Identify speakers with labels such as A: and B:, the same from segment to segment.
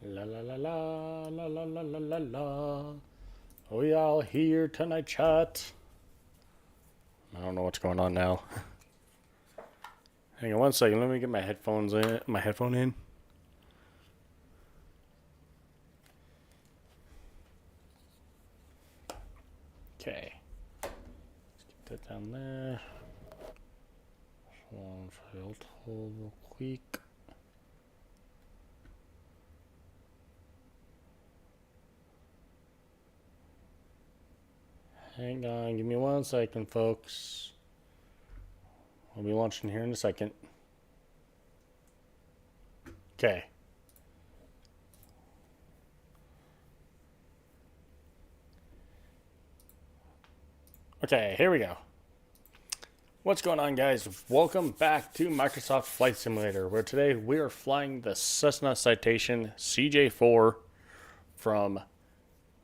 A: La la la la la la la la la la. We all here tonight, chat. I don't know what's going on now. Hang on one second. Let me get my headphones in. My headphone in. Okay. Let's get that down there. One file hold real quick. Hang on, give me 1 second, folks. I'll be launching here in a second. Okay. Okay, here we go. What's going on, guys? Welcome back to Microsoft Flight Simulator, where today we are flying the Cessna Citation CJ4 from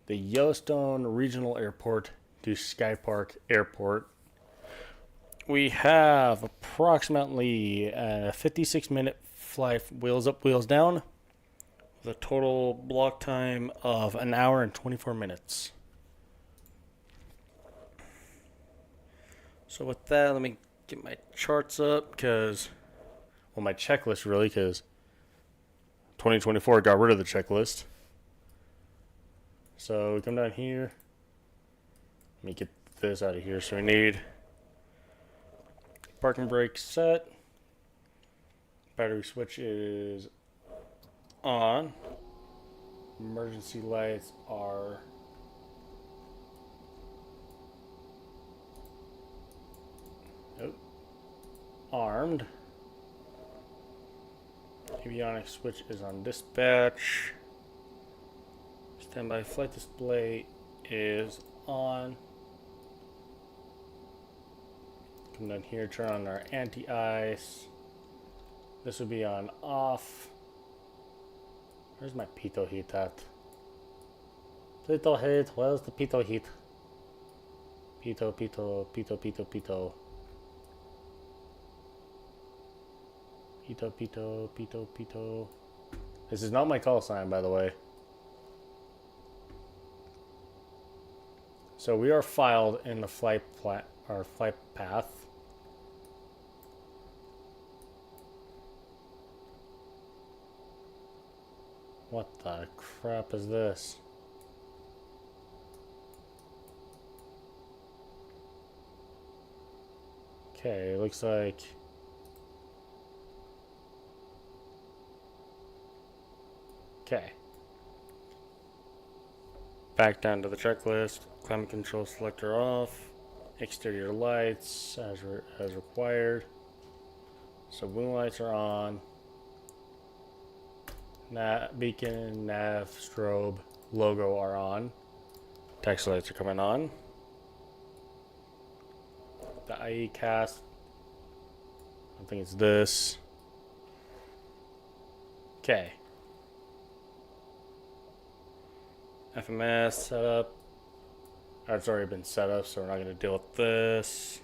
A: the Yellowstone Regional Airport to Sky Park Airport. We have approximately a 56-minute flight, wheels up, wheels down, with a total block time of 1 hour and 24 minutes. So with that, let me get my charts up, because, well, my checklist really, because 2024 got rid of the checklist. So we come down here. Let me get this out of here. So we need parking brake set. Battery switch is on. Emergency lights are armed. Avionics switch is on dispatch. Standby flight display is on. Come down here, turn on our anti-ice. This will be on off. Where's my pitot heat at? Pitot heat, where's the pitot heat? Pitot, pitot, pitot, pitot, pitot. Pito, pito, pito, pito. This is not my call sign, by the way. So we are filed in the flight path. What the crap is this? Okay, it looks like okay. Back down to the checklist. Climate control selector off. Exterior lights as required. So boom lights are on. Beacon, nav, strobe, logo are on. Taxi lights are coming on. The IE cast. I think it's this. Okay. FMS setup. It's already been set up, so we're not going to deal with this.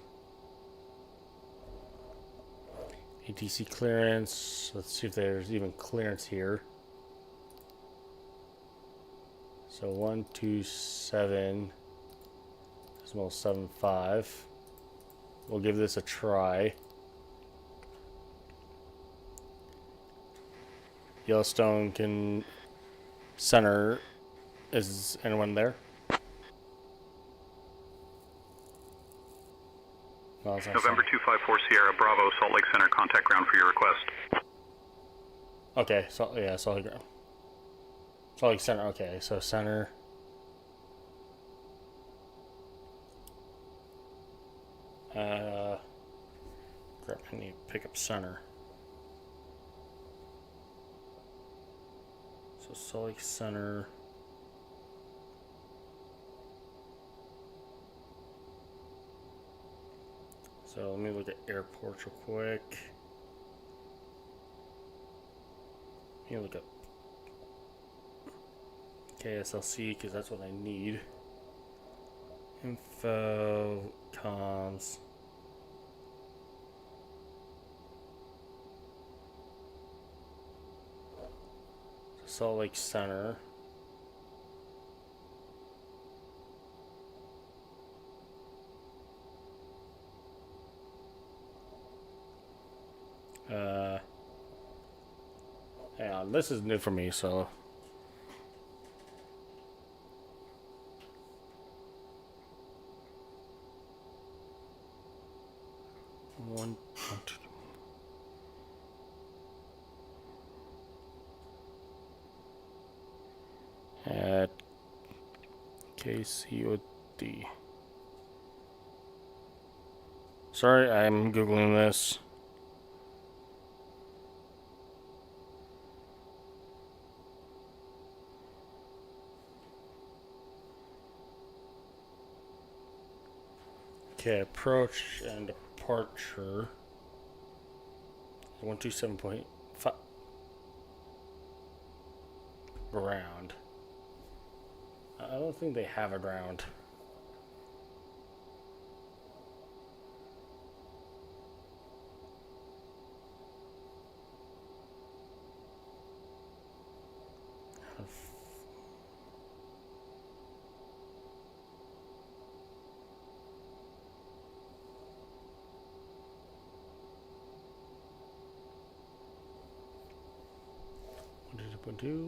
A: ATC clearance. Let's see if there's even clearance here. So 127.75. We'll give this a try. Yellowstone Center. Is anyone there? No,
B: November 254 Sierra Bravo, Salt Lake Center, contact ground for your request.
A: Okay, so yeah, Salt Lake ground. Salt Lake Center, okay, so center. Crap, I need to pick up center. So Salt Lake Center. So let me look at airports real quick. Let me look up KSLC because that's what I need. Info, comms. Salt Lake Center. Yeah, this is new for me, so. One, two. At KCOD. Sorry, I'm Googling this. Okay, approach and departure. 127.5 ground. I don't think they have a ground.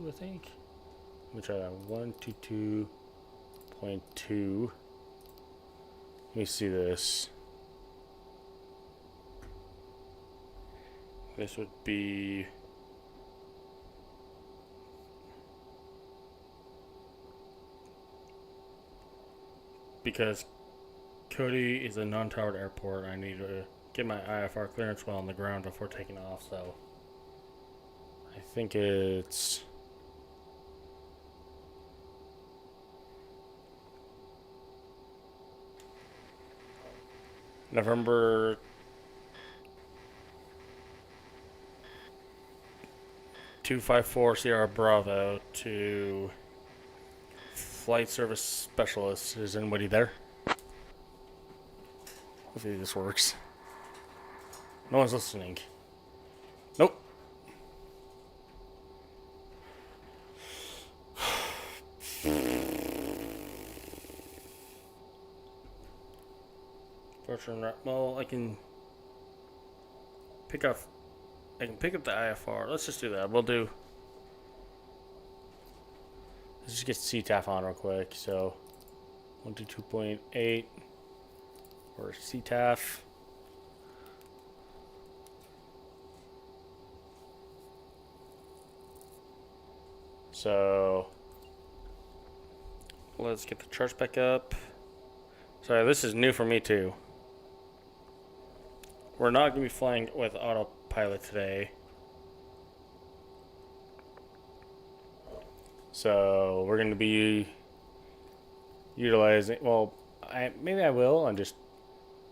A: I think. Let me try that. 122.2. Let me see this. This would be because Cody is a non-towered airport. I need to get my IFR clearance while on the ground before taking off, so I think it's November 254 Sierra Bravo to Flight Service Specialist. Is anybody there? Hopefully this works. No one's listening. Nope. Well, I can pick up the IFR. Let's just do that. Let's just get CTAF on real quick. So 122.8 or CTAF. So let's get the charts back up. Sorry, this is new for me too. We're not going to be flying with autopilot today. So we're going to be utilizing, well, maybe I will and just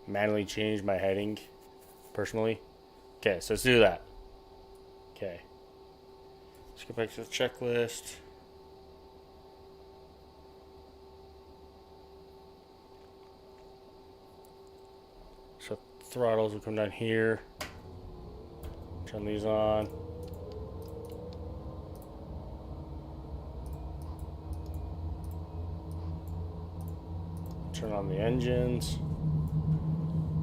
A: manually change my heading personally. Okay, so let's do that. Okay. Let's go back to the checklist. So throttles will come down here. Turn these on. Turn on the engines.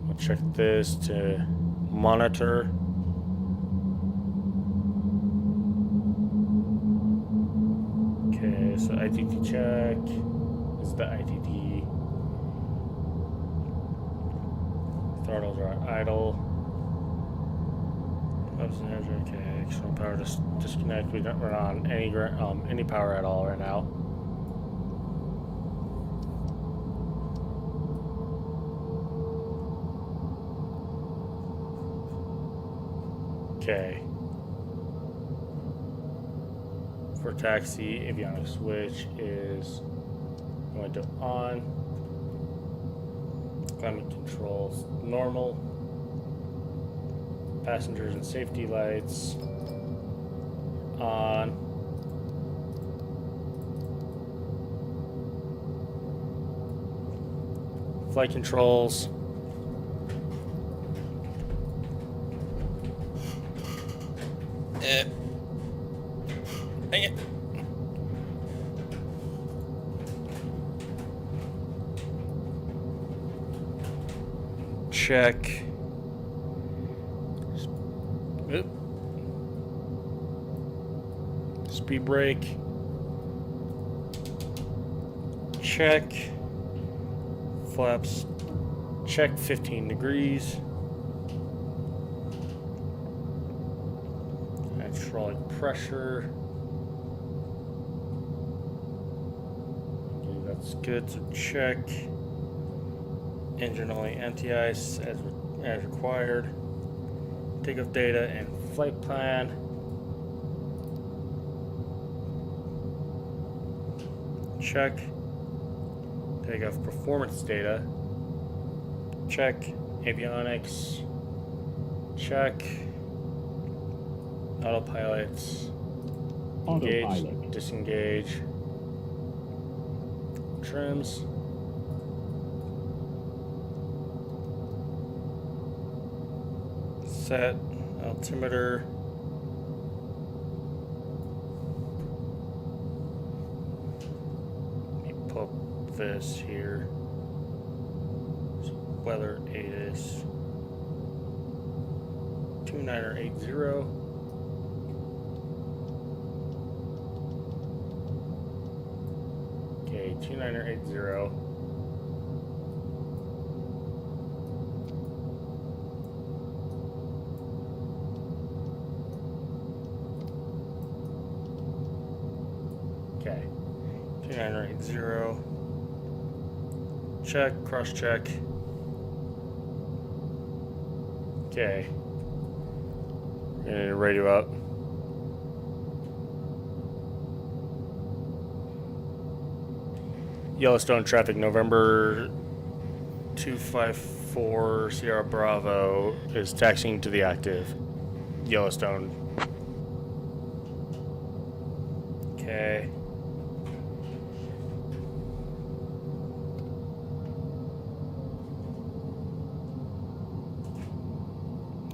A: I'll check this to monitor. Okay, so ITT check. This is the ITT. Throttles are at idle. Okay, external power disconnect. We don't run on any power at all right now. Okay. For taxi, avionics switch is going to on. Climate controls normal. Passengers and safety lights on. Flight controls. Dang it. Check. Oop. Speed brake. Check. Flaps. Check 15 degrees. Hydraulic pressure. Okay, that's good. So check. Engine only anti-ice as required. Takeoff data and flight plan. Check. Takeoff performance data. Check. Avionics. Check. Autopilots. Engage. Disengage. Trims. Set. Altimeter. Let me put this here. Weather ATIS 2980. Okay, 2980. Okay, 2980. Check, cross check. Okay. We're gonna radio up. Yellowstone traffic, November 254 Sierra Bravo is taxiing to the active. Yellowstone. Okay.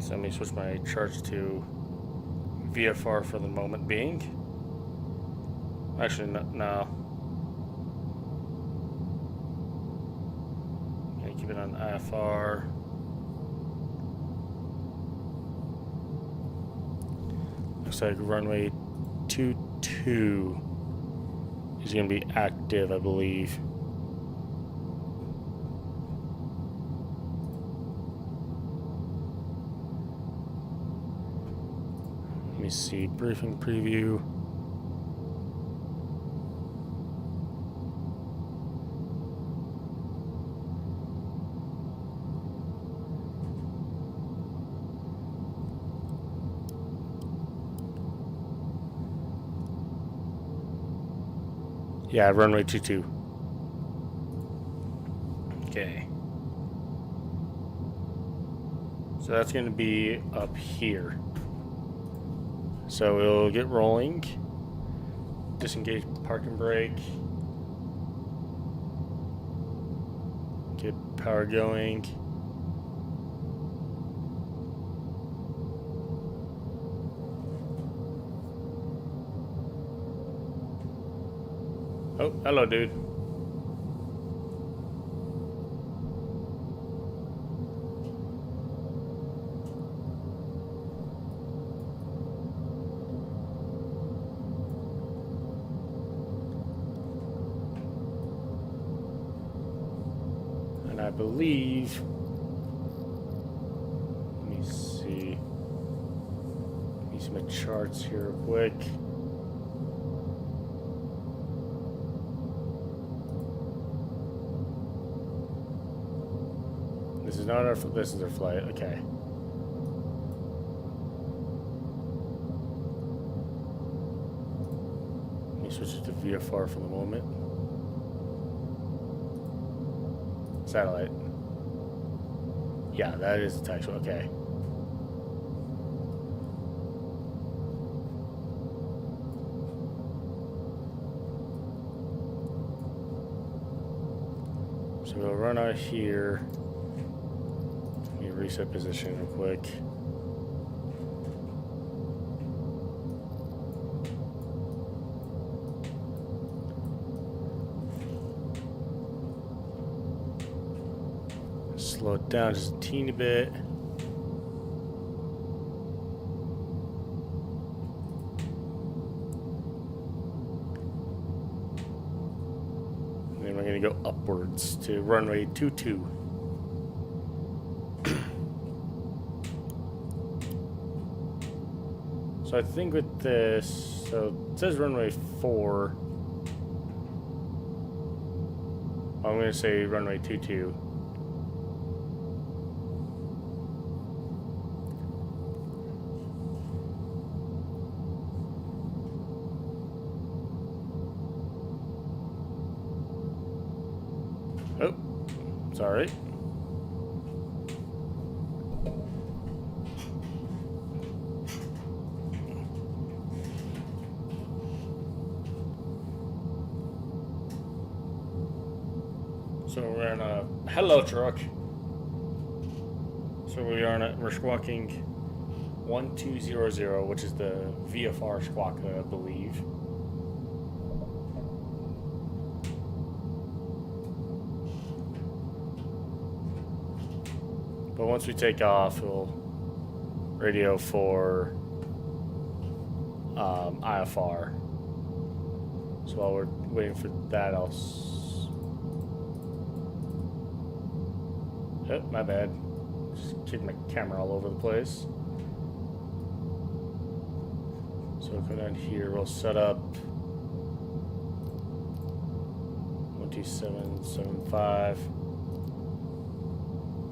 A: So let me switch my charts to VFR for the moment being. Actually, no. Gonna keep it on IFR. Looks like runway 22 is gonna be active, I believe. Let me see, briefing preview. Yeah, runway 22. Okay. So that's going to be up here. So we'll get rolling. Disengage parking brake. Get power going. Oh, hello, dude. And I believe, let me see. Let me see my charts here real quick. This is not our. This is our flight. Okay. Let me switch it to VFR for the moment. Satellite. Yeah, that is the taxi. Okay. So we'll run out here. Let me reset position real quick. slow it down just a teeny bit. And then we're going to go upwards to runway 22. So I think with this, so it says runway 4. I'm going to say runway 22. Oh, sorry. So we're in a hello truck. So we're squawking 1200, which is the VFR squawk, I believe. But once we take off, we'll radio for IFR. So while we're waiting for that, oh, my bad. Just kicked my camera all over the place. So we'll come down here. We'll set up 12775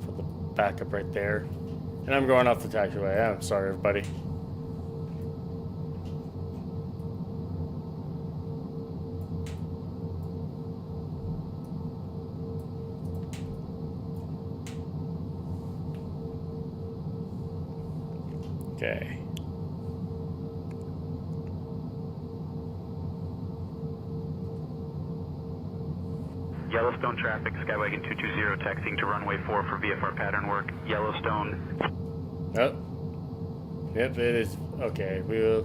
A: for the backup right there. And I'm going off the taxiway. I'm sorry, everybody. Okay.
B: Yellowstone traffic, Skywagon 220 taxiing to runway 4 for VFR pattern work. Yellowstone.
A: Oh. Yep, it is. Okay, we'll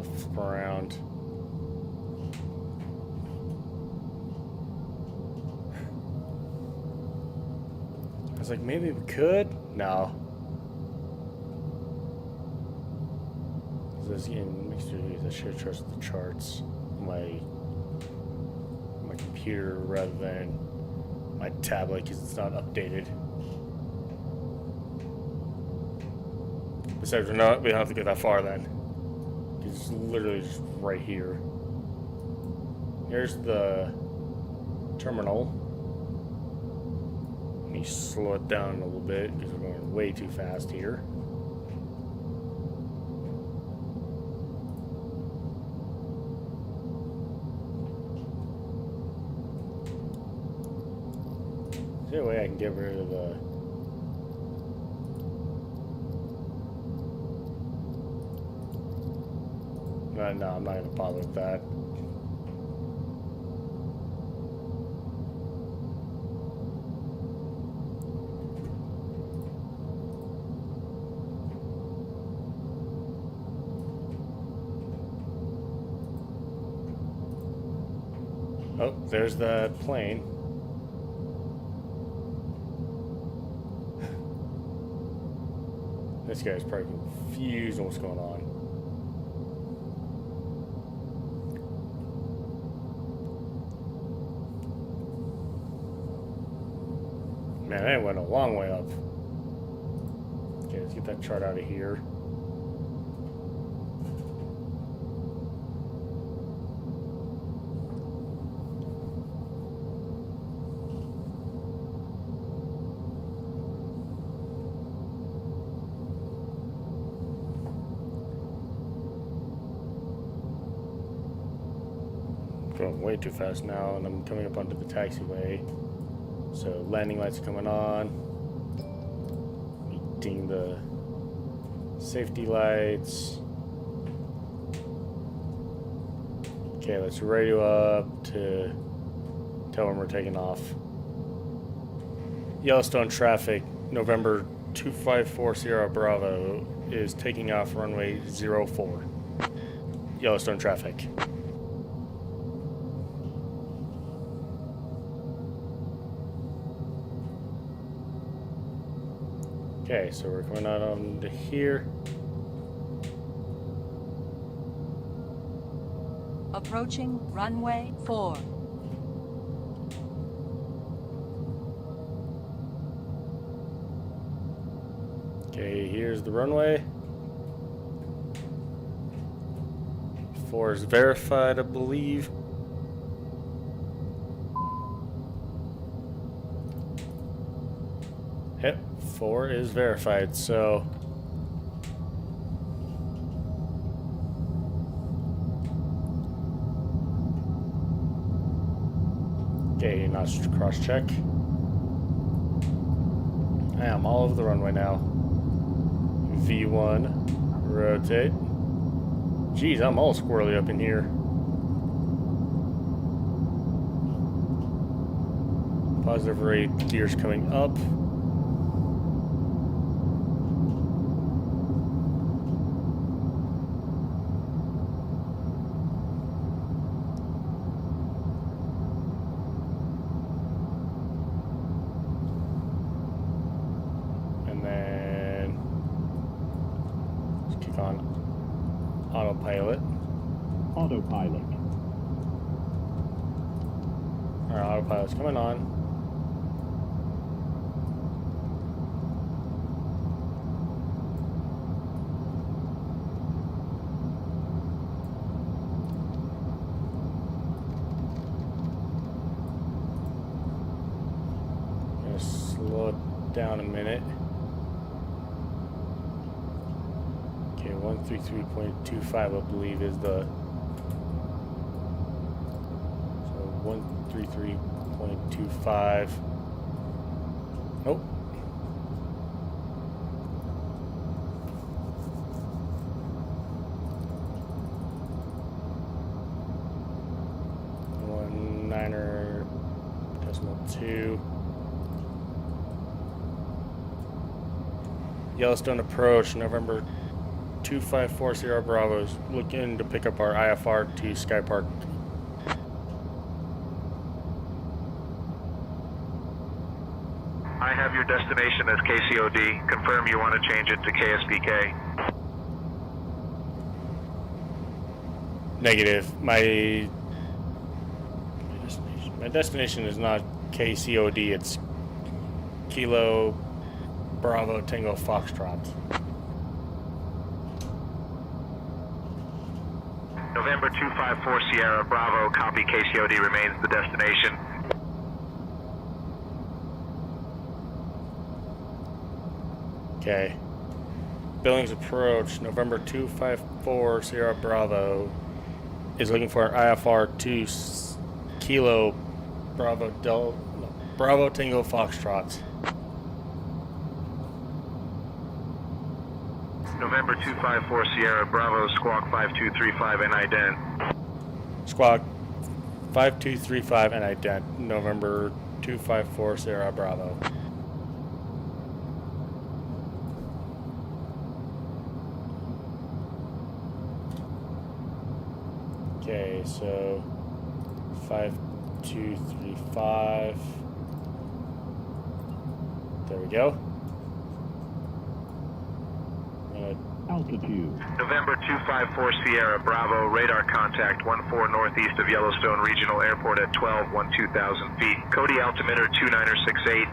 A: flip around. I was like, maybe we could? No. This game makes sure I should trust the charts on my computer rather than my tablet because it's not updated. Besides, we don't have to get that far then. It's literally just right here. Here's the terminal. Let me slow it down a little bit because we're going way too fast here. Is there a way I can get rid of the... No, I'm not going to bother with that. Oh, there's the plane. This guy's probably confused on what's going on. Man, that went a long way up. Okay, let's get that chart out of here. Going way too fast now, and I'm coming up onto the taxiway. So landing lights are coming on. Ding the safety lights. Okay, let's radio up to tell when we're taking off. Yellowstone traffic, November 254 Sierra Bravo is taking off runway 04. Yellowstone traffic. Okay, so we're coming out onto here.
C: Approaching runway 4.
A: Okay, here's the runway. 4 is verified, I believe. Yep, 4 is verified, so... Okay, now cross-check. I am all over the runway now. V1, rotate. Jeez, I'm all squirrely up in here. Positive rate, gears coming up. And then let's kick on autopilot.
D: Autopilot.
A: Our autopilot's coming on. Gonna slow it down a minute. Okay, 133.25 I believe is the... So 133.25. Nope. One niner decimal 2. Yellowstone approach, November 254 Sierra Bravo's looking to pick up our IFR to Sky Park.
B: I have your destination as KCOD. Confirm you want to change it to KSPK.
A: Negative. My destination is not KCOD, it's Kilo Bravo Tango Foxtrot.
B: November 254 Sierra Bravo, copy. KCOD remains the destination.
A: Okay. Billings approach, November 254 Sierra Bravo is looking for our IFR to Kilo Bravo Tango Foxtrot.
B: November 254 Sierra Bravo, squawk 5235 and ident.
A: Squawk 5235 and ident. November 254 Sierra Bravo. Okay, so 5235. There we go.
D: Altitude.
B: November 254 Sierra Bravo, radar contact 14 northeast of Yellowstone Regional Airport at 2,000 feet. Cody altimeter 2968.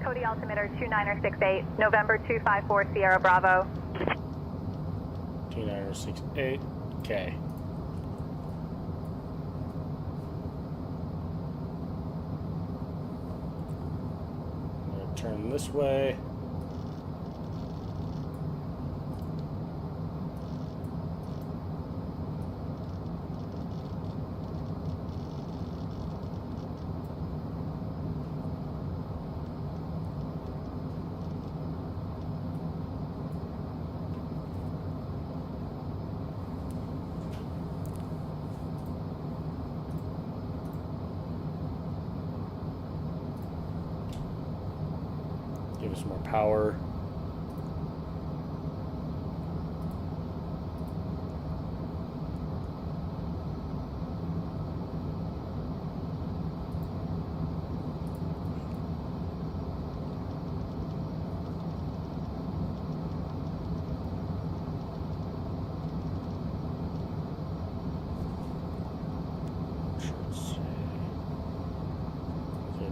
E: Cody altimeter 2968, November 254 Sierra Bravo.
A: 2968. Okay. I'm gonna turn this way. Give us more power.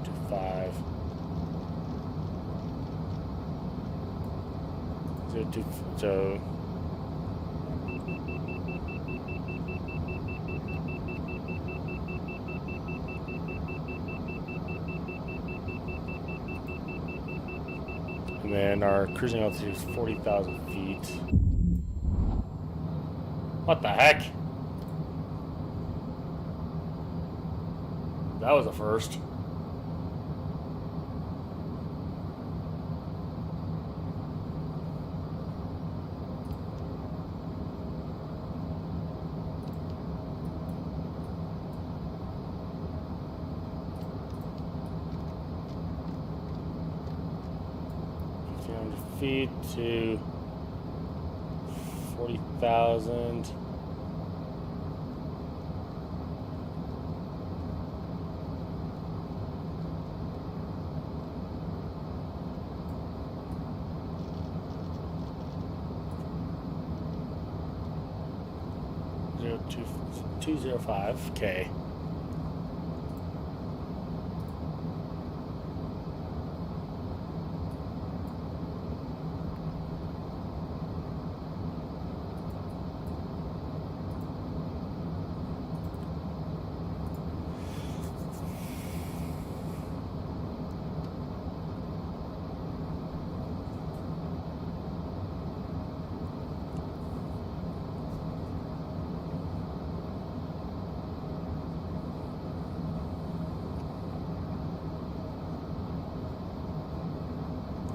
A: 025. 02, so and then our cruising altitude is 40,000 feet. What the heck? That was a first. Feet to 40,000. Zero 205 K.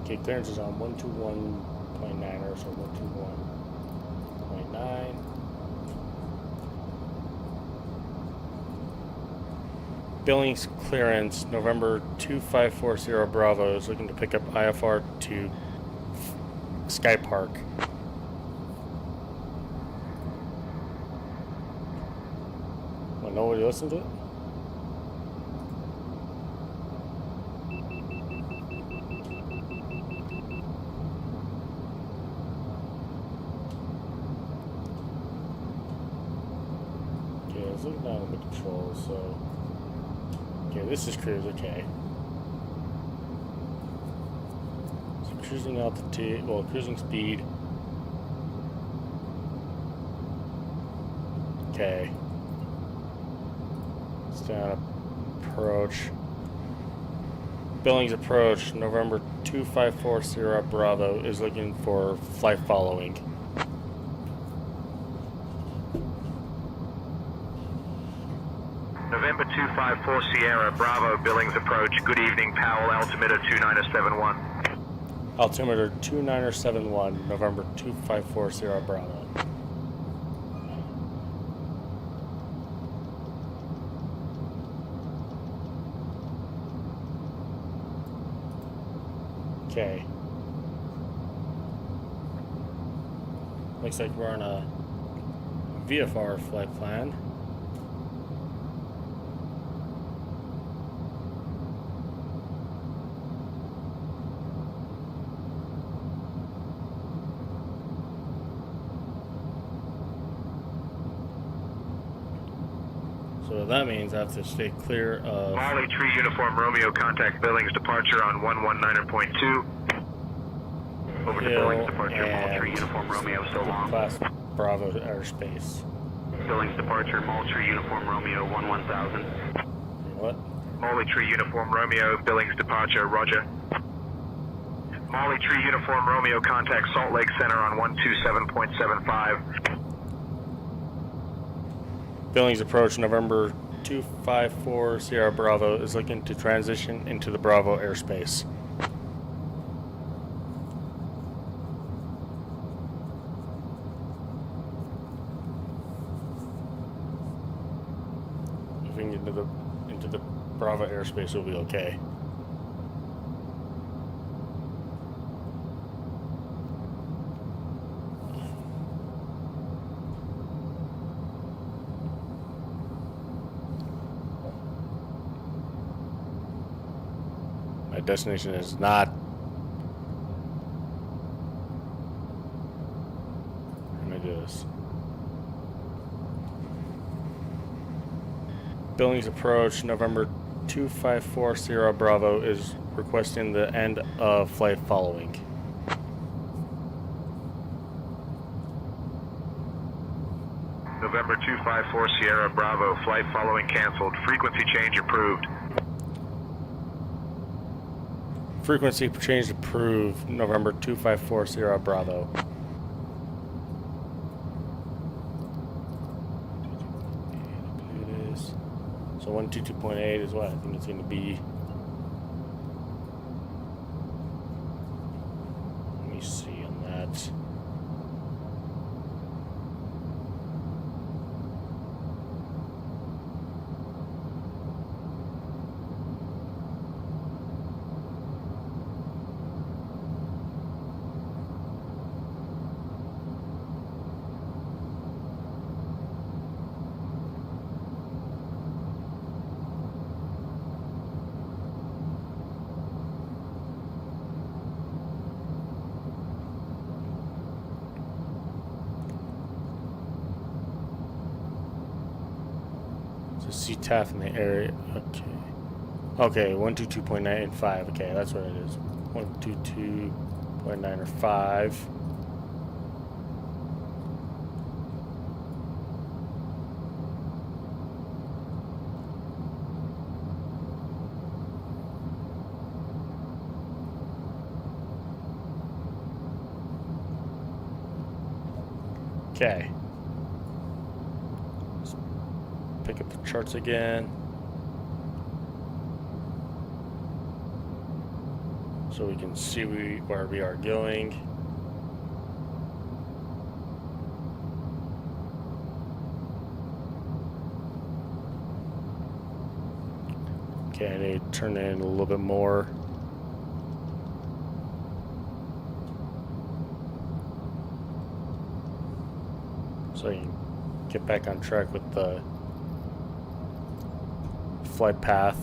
A: Okay, clearance is on 121.9, so 121.9. Billings clearance, November 2540 Bravo is looking to pick up IFR to Sky Park. Well, nobody listened to it? Looking down at the controls, so okay, this is cruise, okay. So cruising altitude, well, cruising speed. Okay. Stand approach. Billings approach, November 2540 Bravo is looking for flight following.
B: November 254 Sierra, Bravo, Billings approach. Good evening, Powell, altimeter 2971.
A: Altimeter 2971, November 2540 Bravo. Okay. Looks like we're on a VFR flight plan. So that means I have to stay clear of...
B: Molly Tree Uniform Romeo, contact Billings departure on 119.2. Over to Billings departure, Molly Tree Uniform Romeo, so long.
A: Class Bravo airspace.
B: Billings departure, Molly Tree Uniform Romeo, 11000.
A: What?
B: Molly Tree Uniform Romeo, Billings departure, roger. Molly Tree Uniform Romeo, contact Salt Lake Center on 127.75.
A: Billings approach, November 254 Sierra Bravo is looking to transition into the Bravo airspace. Moving into the Bravo airspace will be okay. My destination is not. Let me do this. Billings approach, November 254 Sierra Bravo is requesting the end of flight following.
B: November 254 Sierra Bravo, flight following canceled. Frequency change approved.
A: Frequency change approved. November 254 Sierra Bravo. So 122.8 is what I think it's going to be. Let me see on that. So CTAF in the area. Okay. Okay, 122.95. Okay, that's what it is. 122.9 or 5. Okay. Let's pick up the charts again. So we can see where we are going. Okay, I need to turn in a little bit more. So I can get back on track with the flight path.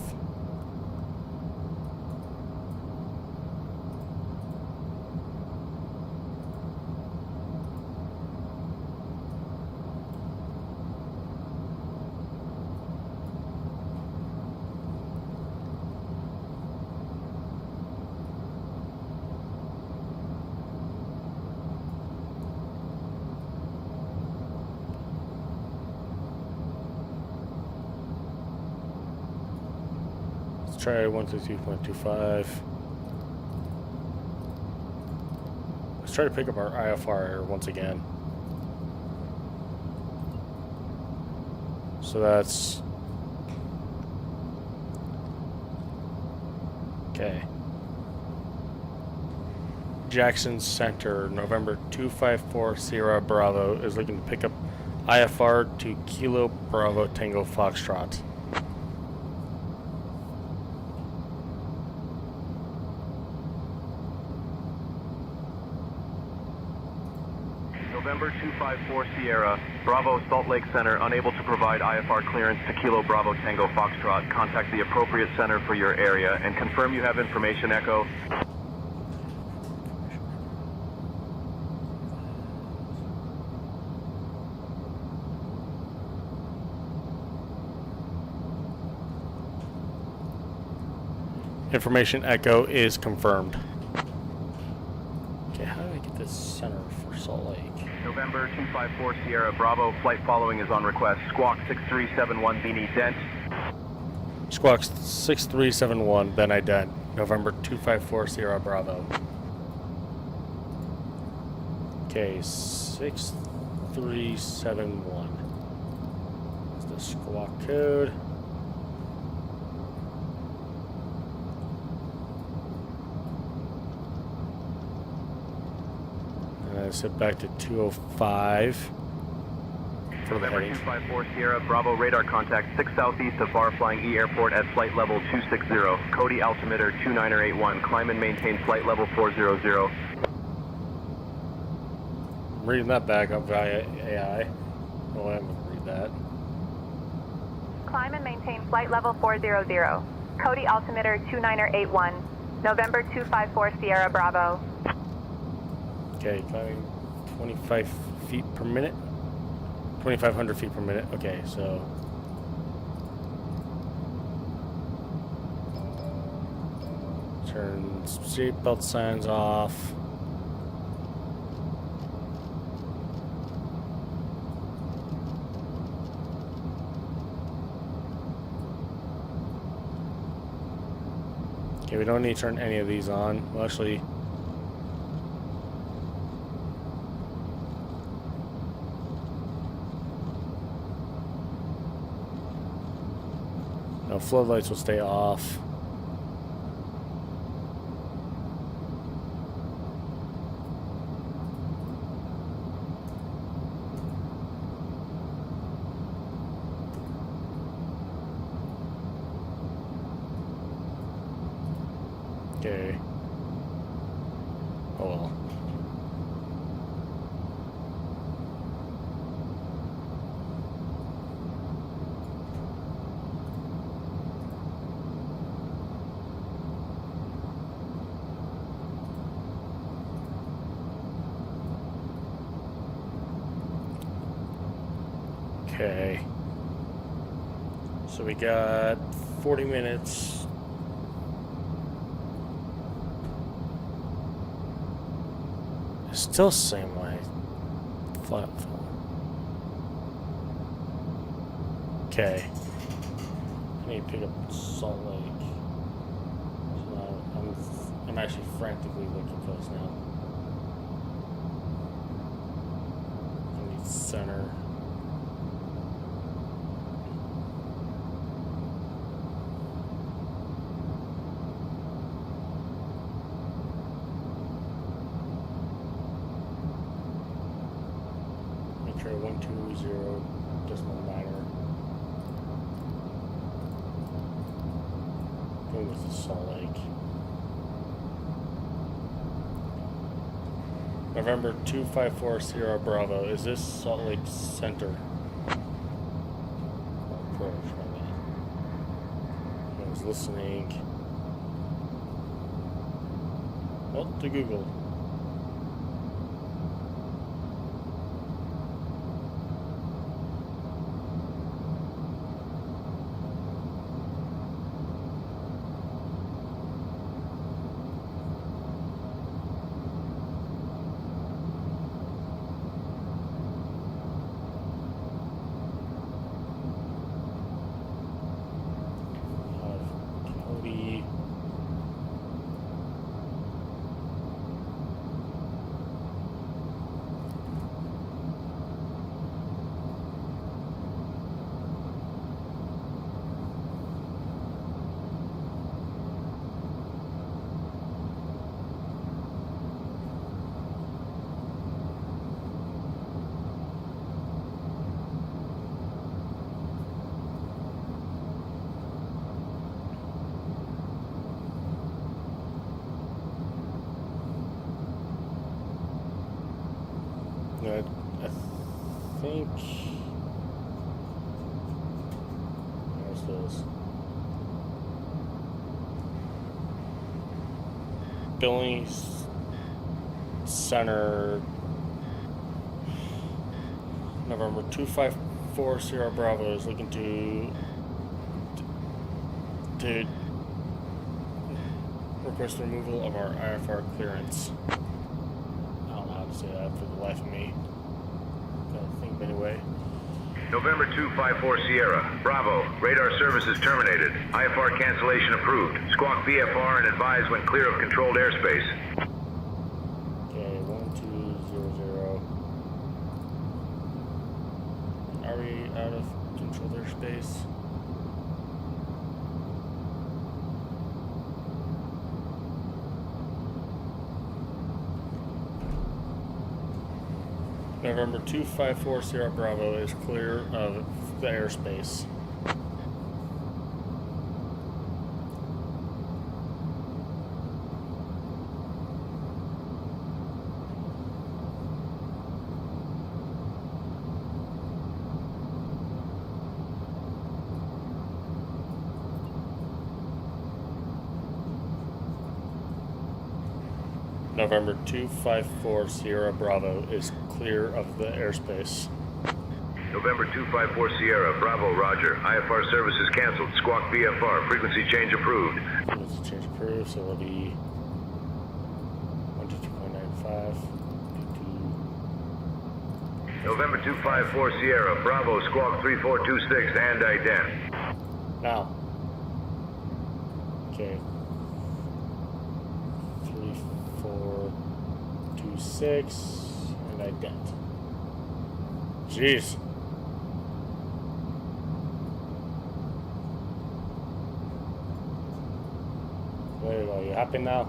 A: Try 132.25. Let's try to pick up our IFR once again. So that's okay. Jackson Center, November 254 Sierra Bravo is looking to pick up IFR to Kilo Bravo Tango Foxtrot.
F: November 254 Sierra, Bravo Salt Lake Center, unable to provide IFR clearance to Kilo Bravo Tango Foxtrot. Contact the appropriate center for your area and confirm you have information, Echo.
A: Information Echo is confirmed. Okay, how do I get this center for Salt Lake?
F: November 254 Sierra, Bravo, flight following is on request. Squawk 6371, Beanie Dent.
A: Squawk 6371, Ben Ident. November 254 Sierra Bravo. Okay, 6371. That's the squawk code. Set back to 205 for the
F: November
A: heading.
F: 254 Sierra, Bravo, radar contact 6 southeast of Bar Flying E Airport at flight level 260. Cody altimeter 2981. Climb and maintain flight level 400.
A: I'm reading that back up via AI. Oh, I'm going to read that.
E: Climb and maintain flight level 400. Cody altimeter 2981. November 254 Sierra Bravo.
A: Okay, climbing 25 feet per minute. 2,500 feet per minute. Okay, so Turn seatbelt signs off. Okay, we don't need to turn any of these on. Well, actually, no, floodlights will stay off. Okay. Oh well. Okay. So we got 40 minutes. It's still the same way. Flat phone. Okay. I need to pick up Salt Lake. So I'm actually frantically looking for this now. I need center. Make sure 120 decimal minor. Going with the Salt Lake. November 254 Sierra Bravo. Is this Salt Lake Center? Approach, I was listening. Well, to Google. Cody. I think. Where's this? Billings Center. November 254 Sierra Bravo is looking to request removal of our IFR clearance. I don't know how to say that for the life of me. Gotta think anyway.
B: November 254 Sierra. Bravo. Radar services terminated. IFR cancellation approved. Squawk VFR and advise when clear of controlled airspace.
A: Okay, 1200. Are we out of controlled airspace? November 254 Sierra Bravo is clear of the airspace. November 254 Sierra Bravo is clear of the airspace.
B: November 254 Sierra. Bravo, roger. IFR services canceled. Squawk VFR. Frequency change approved.
A: Frequency change approved. curve, so it'll be 122.95.
G: November 254 Sierra, Bravo, squawk 3426 and ident.
A: Now. Okay. 3426 and ident. Jeez. There you go. You happy now?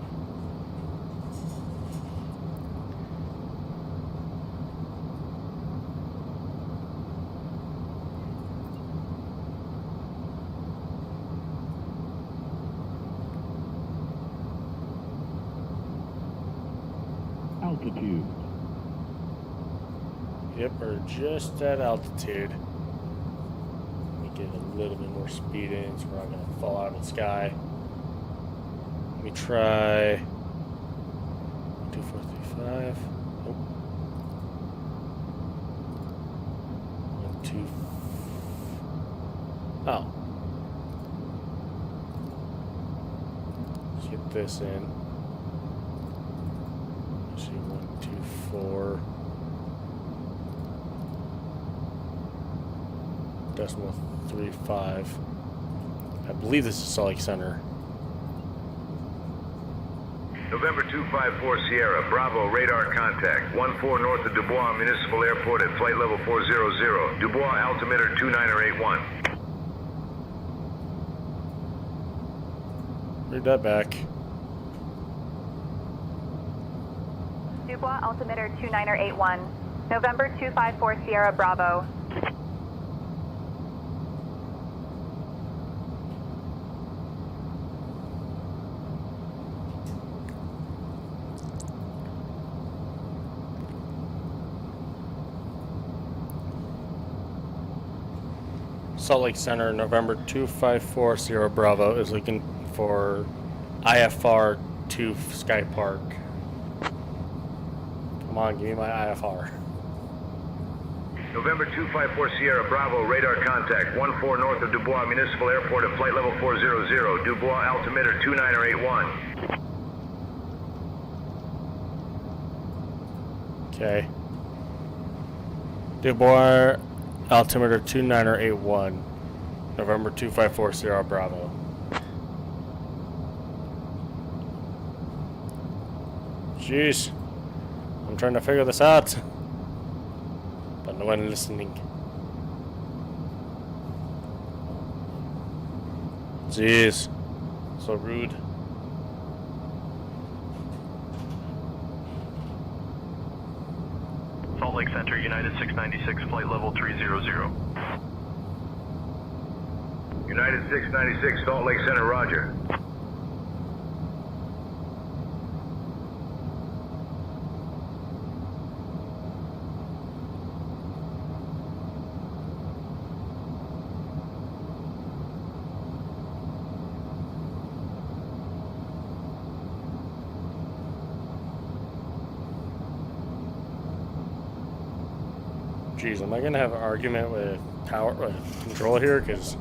D: Altitude.
A: Yep, we're just at altitude. Let me get a little bit more speed in so we're not going to fall out of the sky. Let me try 2435. Nope. 12. Oh. Let's get this in. Let's see, 124. Decimal 35. I believe this is Salt Lake Center.
G: November 254 Sierra, Bravo, radar contact. 14 north of Dubois Municipal Airport at flight level 400. Dubois altimeter 2981.
A: Read that back.
E: Dubois altimeter 2981. November 254 Sierra, Bravo.
A: Salt Lake Center, November 254 Sierra Bravo is looking for IFR to Sky Park. Come on, give me my IFR.
G: November 254 Sierra, Bravo, radar contact. 14 north of Dubois Municipal Airport at flight level 400. Dubois altimeter 2981.
A: Okay. Dubois altimeter 2981. November 254 Sierra Bravo. Jeez. I'm trying to figure this out. But no one listening. Jeez. So rude.
F: Salt Lake Center, United 696, flight level 300.
G: United 696, Salt Lake Center, roger.
A: Jeez, am I gonna have an argument with control here? Because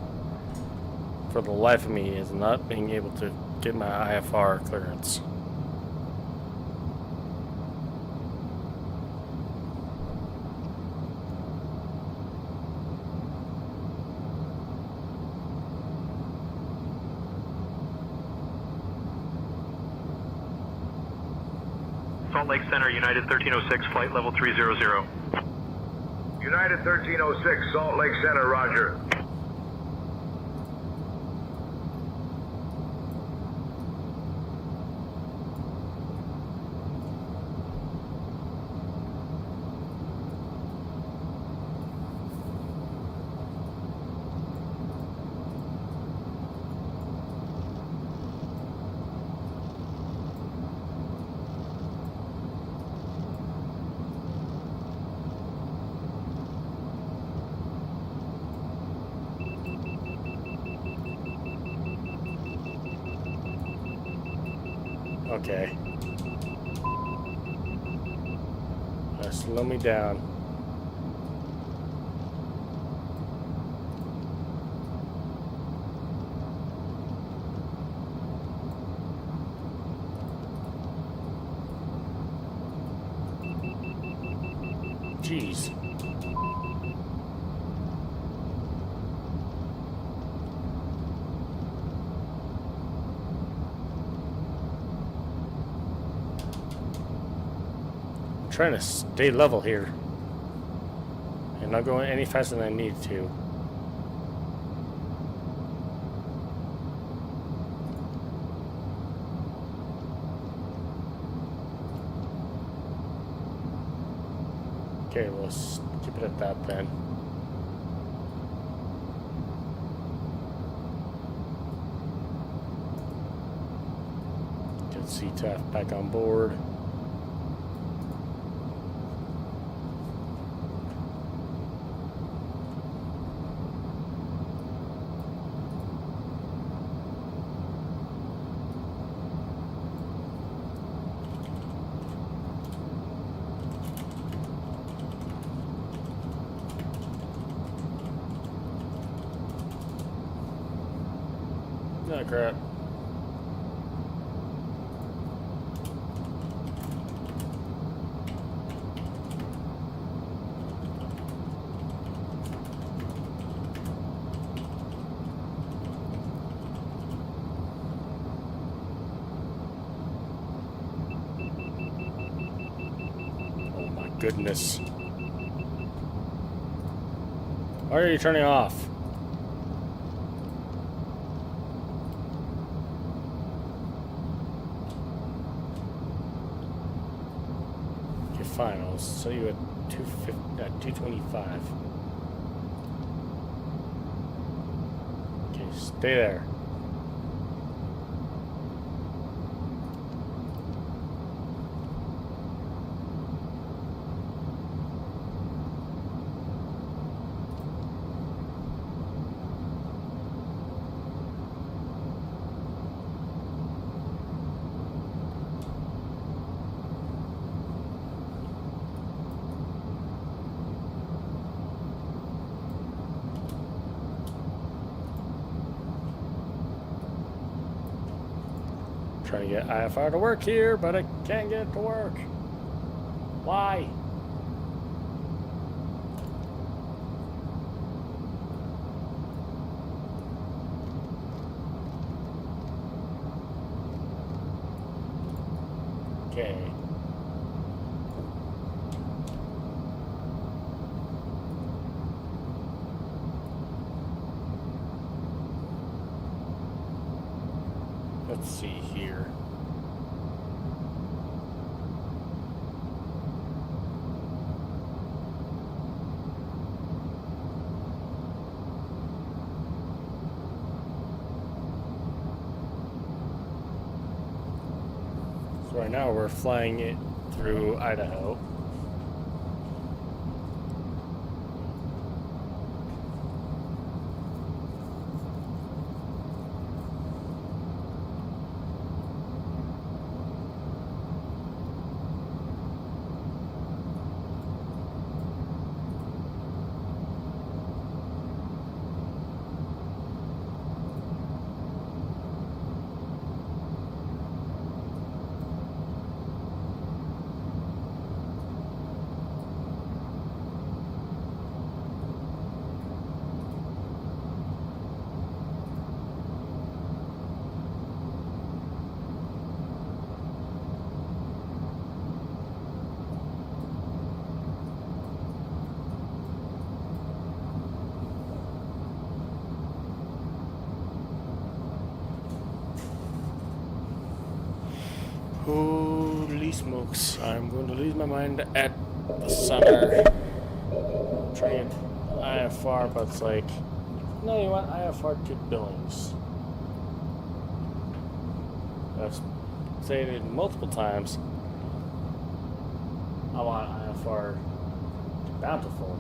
A: for the life of me, is not being able to get my IFR clearance.
F: Salt Lake Center, United 1306, flight level 300.
G: United 1306, Salt Lake Center, roger.
A: Okay. Slow me down. Jeez. I'm trying to stay level here and not going any faster than I need to. Okay, we'll keep it at that then. Get CTAF back on board. Oh crap. Oh my goodness. Why are you turning off? Fine, I'll sell you at 225. Okay, stay there. Trying to get IFR to work here, but I can't get it to work. Why? Okay. Let's see here. So right now we're flying it through Idaho. Holy smokes, I'm going to lose my mind at the center. Trying IFR, but it's like, no, you want IFR to Billings. I've stated multiple times, I want IFR to Bountiful.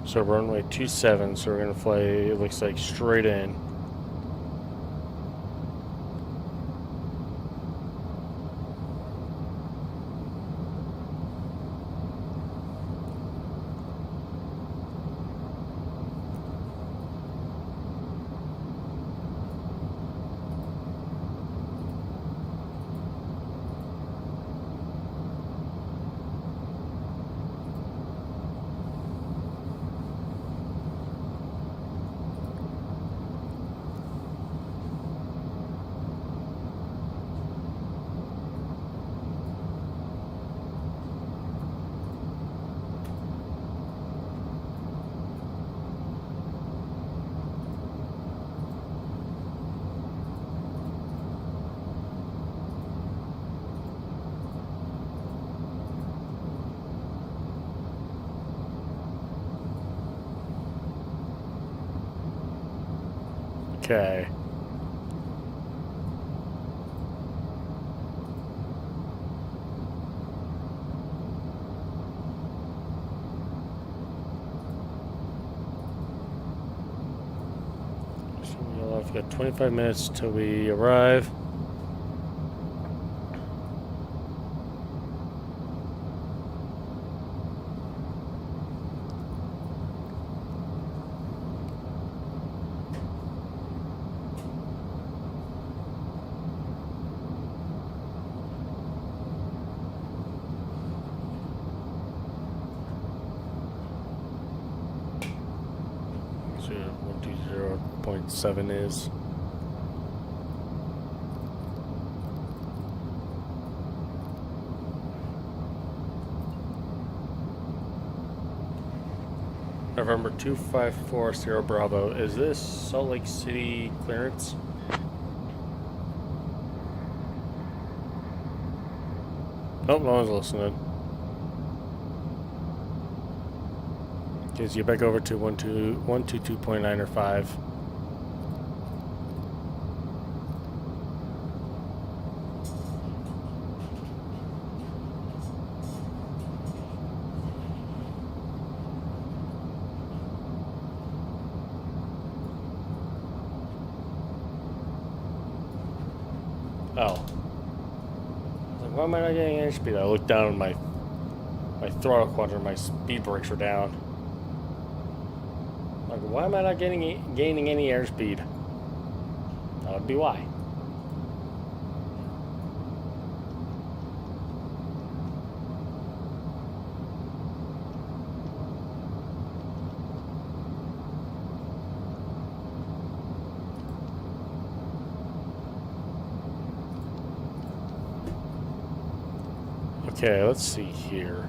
A: So runway 27, so we're gonna fly, it looks like, straight in. Okay. So we've got 25 minutes till we arrive. So 120.7 is. November 254 Sierra Bravo. Is this Salt Lake City clearance? Nope, no one's listening. Let's get back over to 122.9 or 5. Oh. Like, why am I not getting airspeed? I looked down and my throttle quadrant, my speed brakes were down. Like, why am I not gaining any airspeed? That would be why. Okay, let's see here.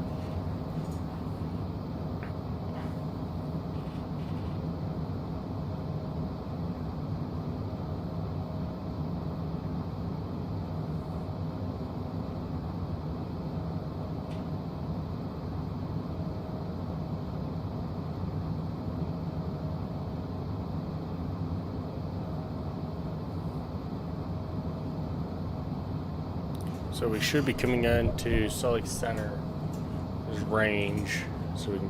A: So we should be coming into Salt Lake Center. There's range, so we can.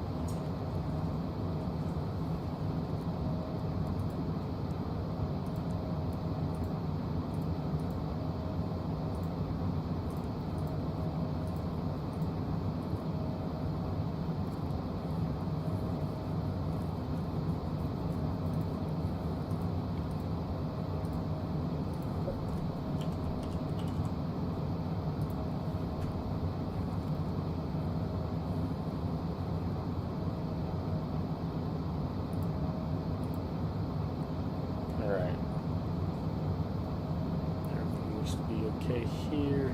A: Here.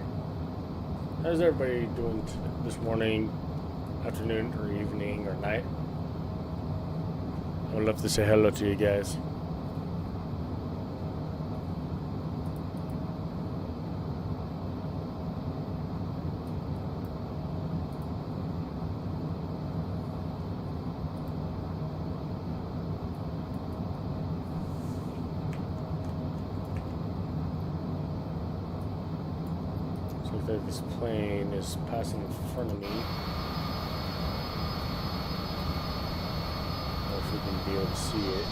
A: How's everybody doing this morning, afternoon, or evening, or night? I would love to say hello to you guys. That this plane is passing in front of me. we can be able to see it.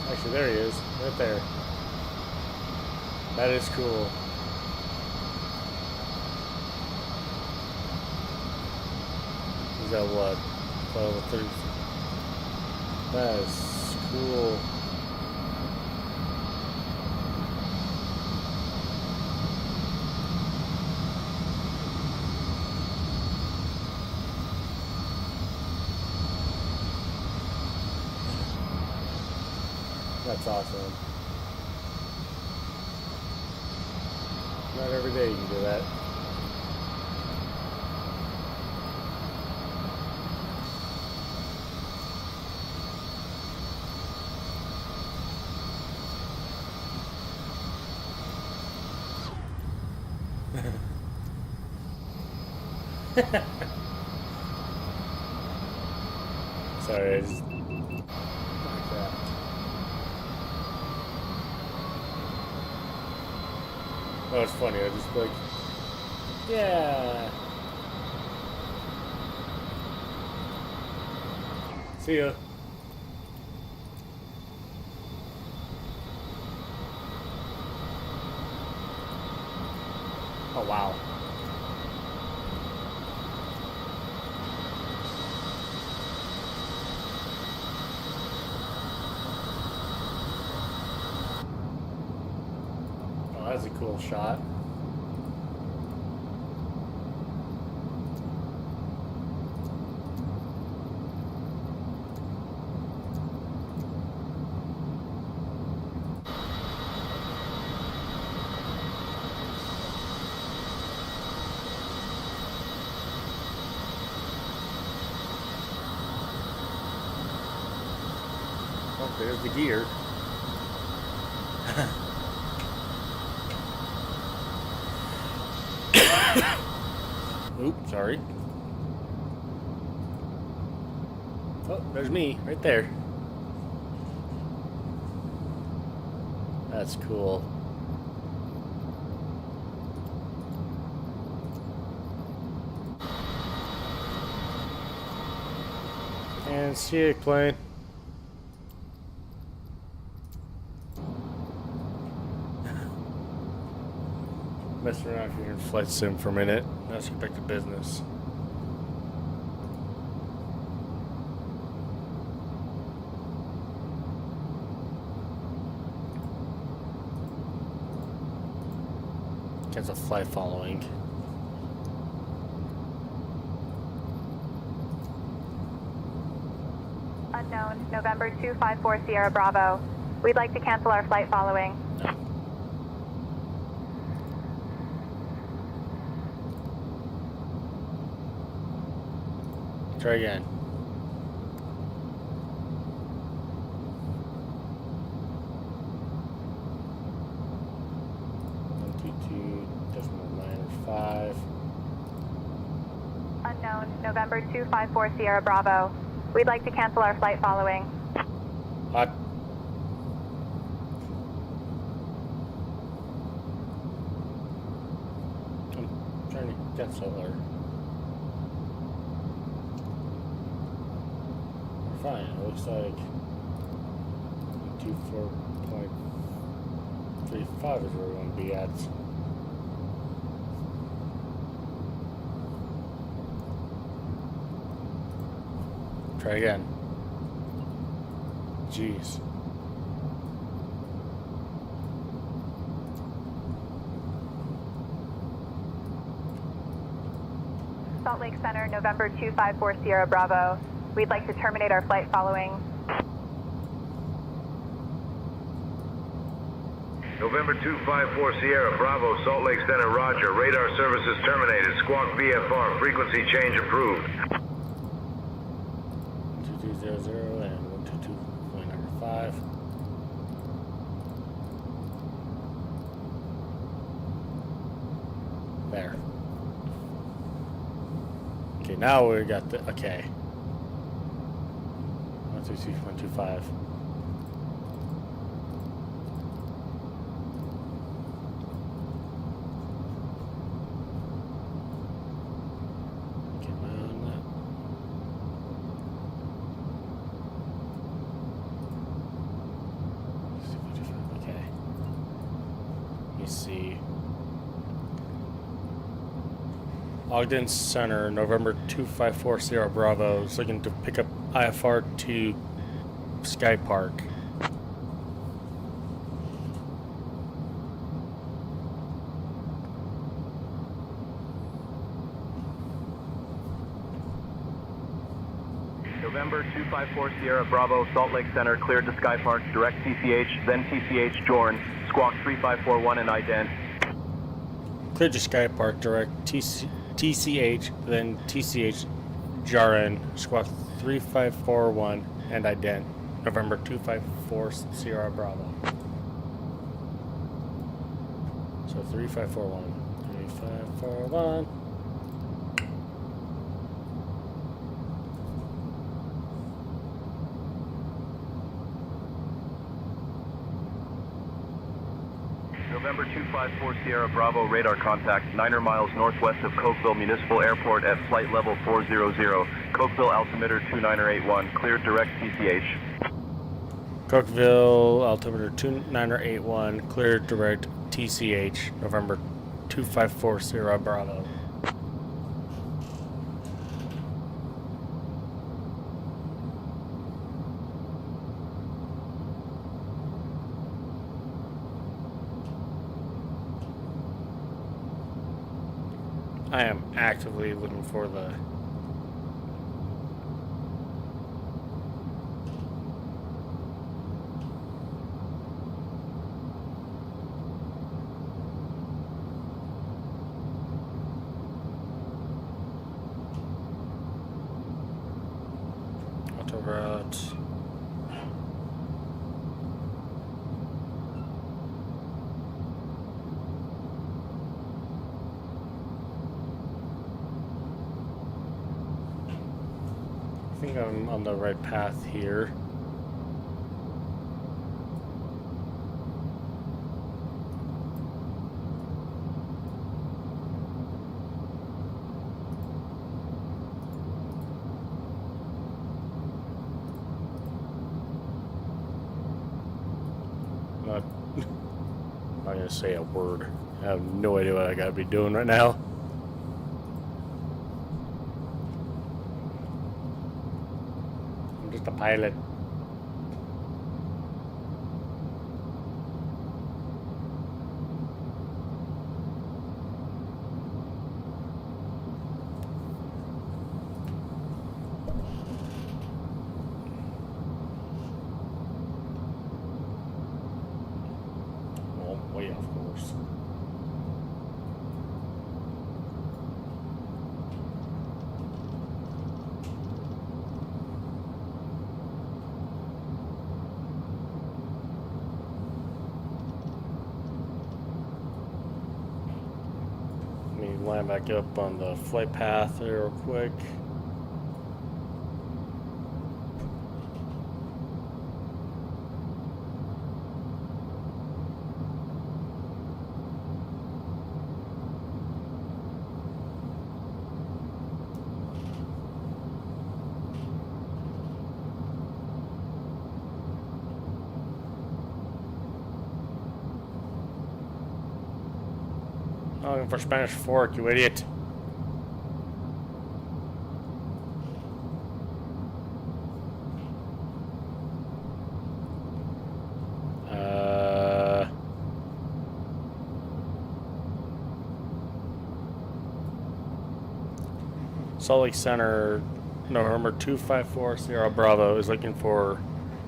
A: Actually, there he is, right there. That is cool. Is that what? Level 30. That is cool. That's awesome. Not every day you can do that. Sorry, I just like that. Oh, it's funny. I just like, yeah. See ya. Oh wow. That's a cool shot. Oh, there's the gear. Oops, sorry. Oh, there's me, right there. That's cool. And see it plane. Messing around here in flight sim for a minute. Let's get back to business. Cancel flight following.
E: Unknown, November 254 Sierra Bravo. We'd like to cancel our flight following.
A: Try again. $122.5.
E: Unknown, November 254 Sierra Bravo. We'd like to cancel our flight following.
A: Hot. I'm trying to get solar. Fine, it looks like 24.35 is where we want to be at. Try again. Jeez.
E: Salt Lake Center, November 254 Sierra Bravo. We'd like to terminate our flight following.
G: November 254 Sierra Bravo, Salt Lake Center, roger. Radar services terminated. Squawk VFR, frequency change approved.
A: 2200 and 122.95. There. Okay, now we got the, okay. 125. See. Ogden Center, November 254 Sierra Bravo is looking to pick up IFR to Sky Park.
F: November 254 Sierra Bravo, Salt Lake Center, cleared to Sky Park, direct TCH, then TCH, Jorn, squawk 3541 and ident.
A: Cleared to Sky Park, direct TCH, then TCH, Jaren, squawk 3541 and ident. November 254 Sierra Bravo. So 3541. 3541.
F: November 254 Sierra Bravo, radar contact, 9 miles northwest of Cokeville Municipal Airport at flight level 400. Cokeville altimeter 2981, cleared direct TCH.
A: Cokeville altimeter 2981, cleared direct TCH, November 254 Sierra Bravo. I am actively looking for the auto route. I think I'm on the right path here. I'm not gonna say a word. I have no idea what I gotta be doing right now. I'm just a pilot. Well, way off course. Let me line back up on the flight path there real quick. I'm looking for Spanish Fork, you idiot. Salt Lake Center, November 254 Sierra Bravo is looking for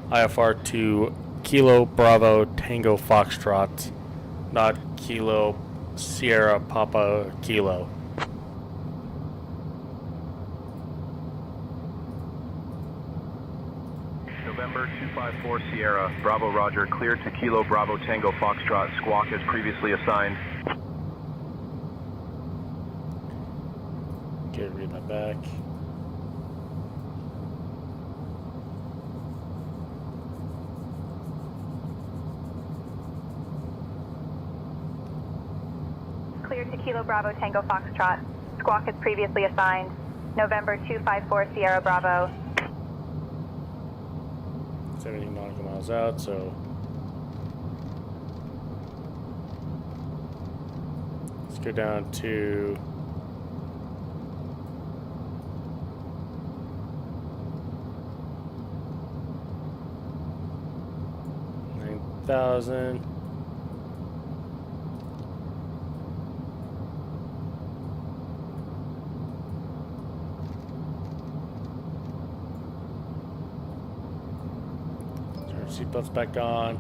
A: IFR to Kilo Bravo Tango Foxtrot, not Kilo Sierra Papa Kilo.
F: November 254 Sierra Bravo Roger, cleared to Kilo Bravo Tango Foxtrot, squawk as previously assigned.
A: Okay, read that back.
E: Kilo Bravo Tango Foxtrot. Squawk as previously assigned. November 254 Sierra Bravo.
A: 70 nautical miles out, so let's go down to 9,000. Turn seatbelts back on.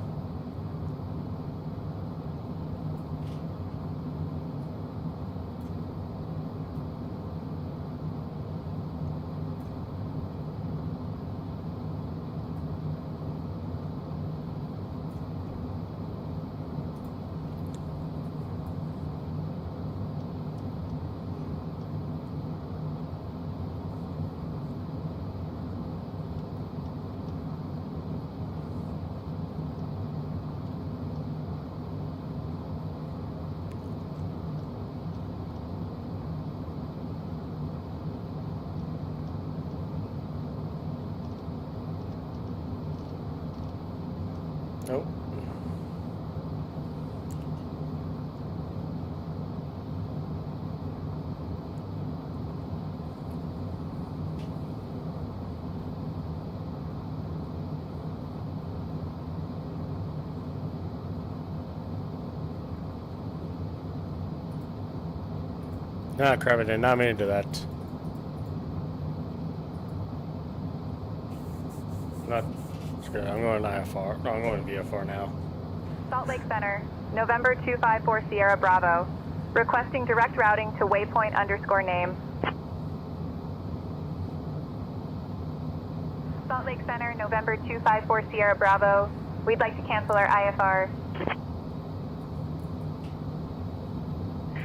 A: Nope. Ah, crap, I did not mean to do that. Not. Screw it, I'm going IFR. No, I'm going VFR now.
E: Salt Lake Center, November 254 Sierra Bravo. Requesting direct routing to waypoint _ name. Salt Lake Center, November 254 Sierra Bravo. We'd like to cancel our IFR.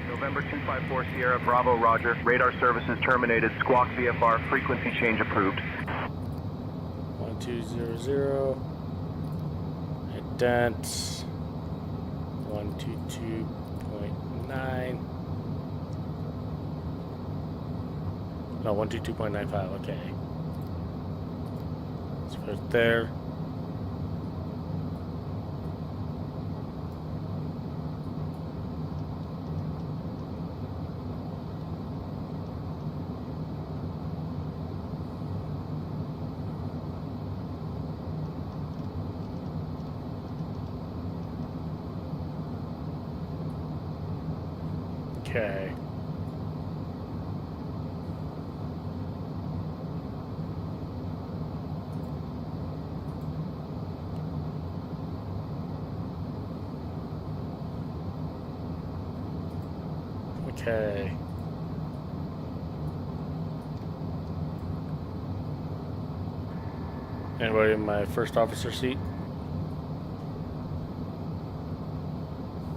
F: November 254 Sierra Bravo, roger. Radar services terminated. Squawk VFR, frequency change approved.
A: 1200. Ident. 122.9. No, 122.95. Okay. Let's put it there. Okay. Okay. Anybody in my first officer seat?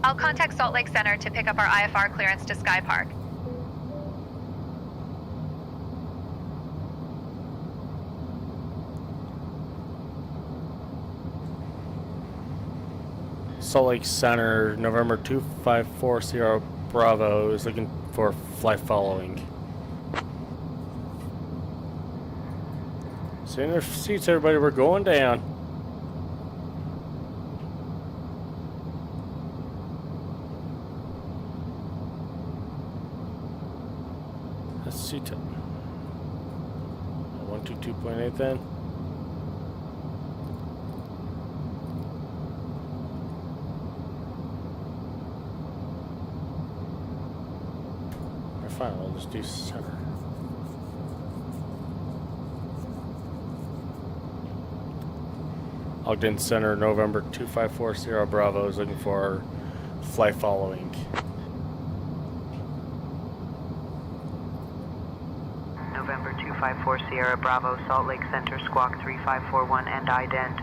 E: I'll contact Salt Lake Center to pick up our IFR clearance to Sky Park.
A: Salt Lake Center, November 254 Sierra Bravo is looking for flight following. Stay in their seats, everybody. We're going down. Let's see. 122.8 then. Fine, we'll just do center. Ogden Center, November 254 Sierra Bravo is looking for flight following.
H: November 254 Sierra Bravo, Salt Lake Center, Squawk 3541 and ident.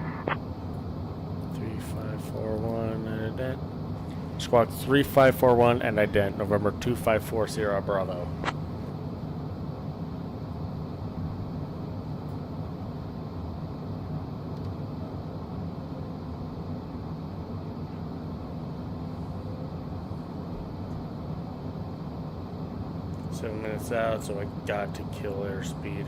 A: 3541 and ident. Squawk 3541 and ident, November 254 Sierra Bravo. 7 minutes out, so I got to kill airspeed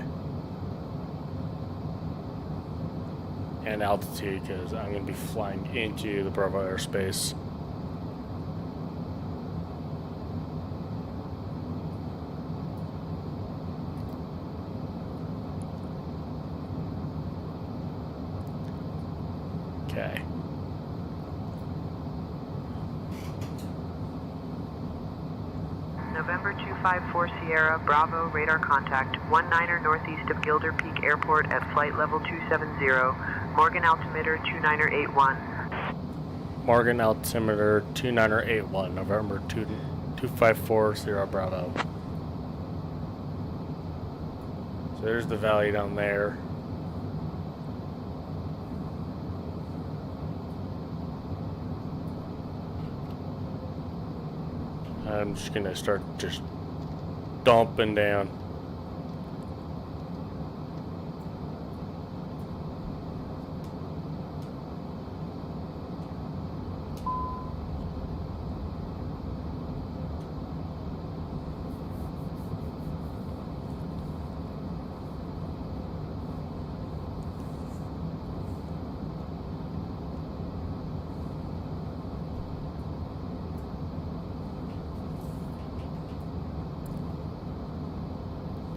A: and altitude because I'm going to be flying into the Bravo airspace. Okay.
H: November 254 Sierra, Bravo, radar contact, 19er northeast of Gilder Peak Airport at flight level 270, Morgan altimeter 29er 81.
A: Morgan altimeter 29er 81, November 254 Sierra Bravo. So there's the valley down there. I'm just gonna start just dumping down.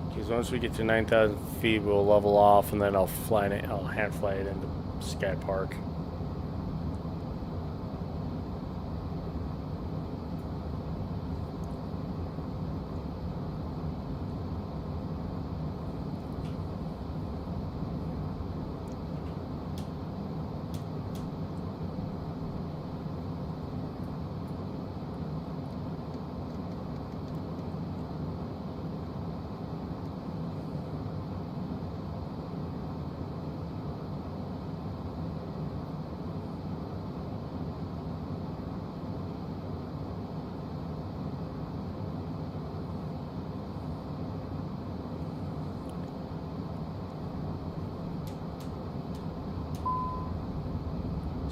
A: Because once we get to 9,000 feet, we'll level off, and then I'll hand fly it into Sky Park.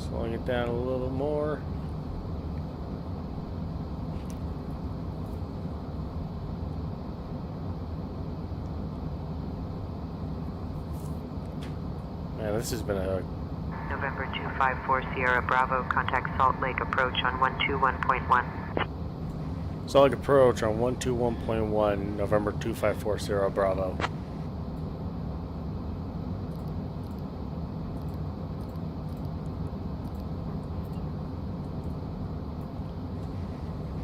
A: Slowing it down a little more. Man, this has been a...
H: November 254 Sierra, Bravo, contact Salt Lake approach on 121.1.
A: Salt Lake approach on 121.1, November 254 Sierra Bravo.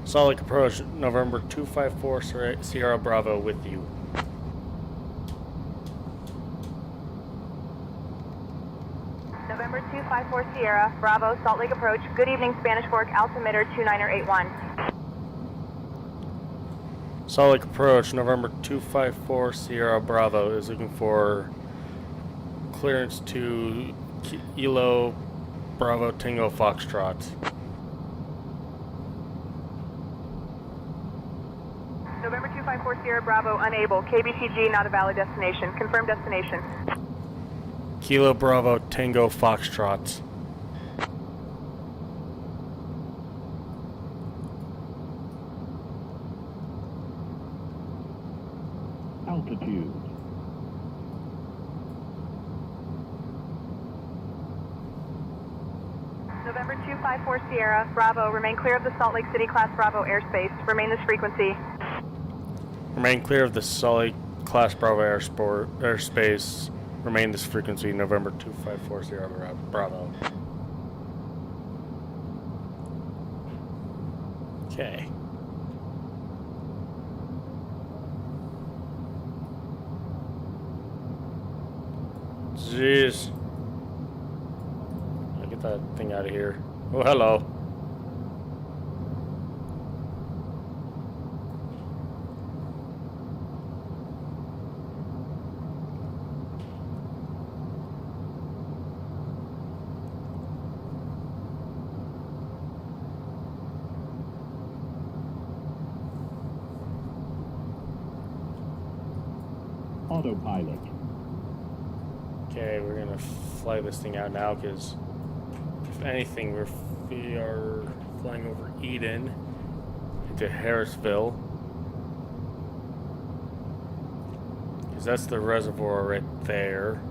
A: Salt Lake approach, November 254 Sierra Bravo with you.
E: November 254 Sierra, Bravo, Salt Lake approach. Good evening, Spanish Fork, altimeter 29er 81.
A: Salt Lake approach, November 254 Sierra Bravo is looking for clearance to Kilo Bravo Tango Foxtrot.
E: November 254 Sierra, Bravo, unable. KBTG, not a valid destination. Confirmed destination.
A: Kilo Bravo Tango Foxtrot.
D: Altitude.
E: November 254 Sierra, Bravo, remain clear of the Salt Lake City Class Bravo airspace. Remain this frequency.
A: Remain clear of the Salt Lake Class Bravo airspace. Remain this frequency, November 254 Sierra Bravo. Okay. Jeez. I'll get that thing out of here. Oh, hello.
D: Autopilot.
A: Okay, we're gonna fly this thing out now because, if anything, we are flying over Eden into Harrisville. Because that's the reservoir right there.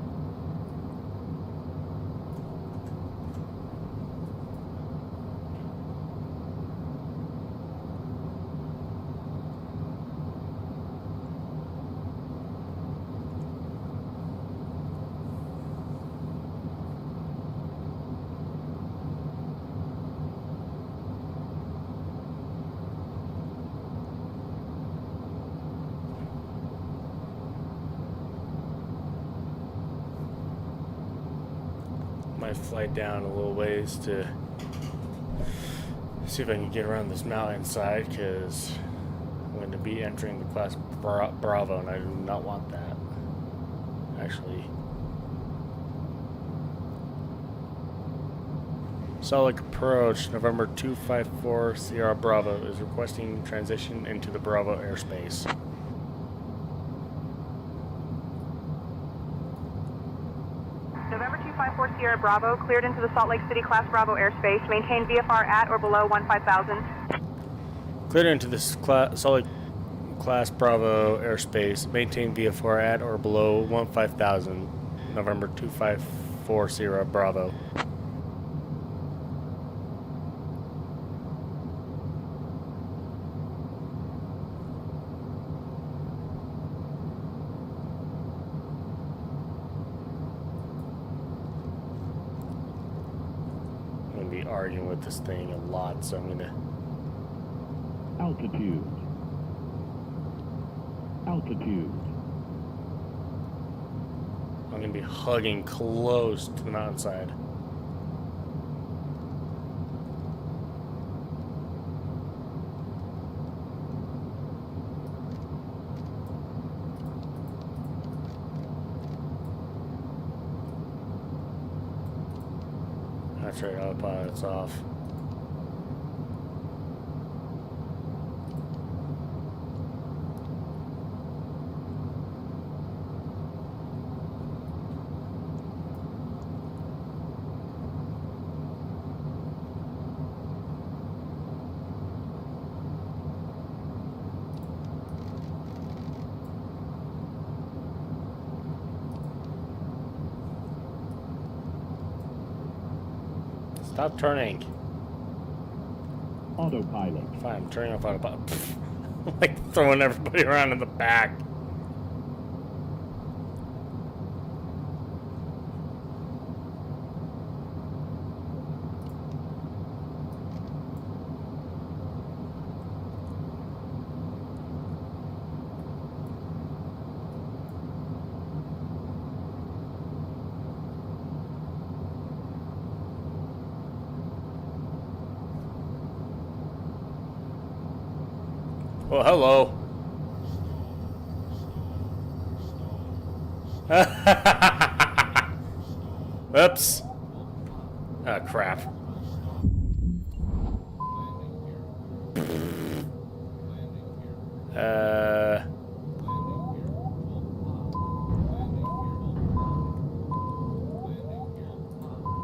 A: Might fly down a little ways to see if I can get around this mountainside, because I'm going to be entering the class Bravo, and I do not want that. Actually, Solid approach, November 254 Sierra Bravo is requesting transition into the Bravo airspace.
E: November 254 Sierra Bravo, cleared into the Salt Lake City Class Bravo airspace. Maintain VFR at or below 15,000.
A: Cleared into this Solid Class Bravo airspace. Maintain VFR at or below 15,000. November 254 Sierra Bravo. Be arguing with this thing a lot, so I'm gonna
D: Altitude.
A: I'm gonna be hugging close to the mountainside. That's right, autopilot's off. Stop turning.
D: Autopilot.
A: Fine, I'm turning off autopilot. Like throwing everybody around in the back. Well, hello. Oops. Oh, crap.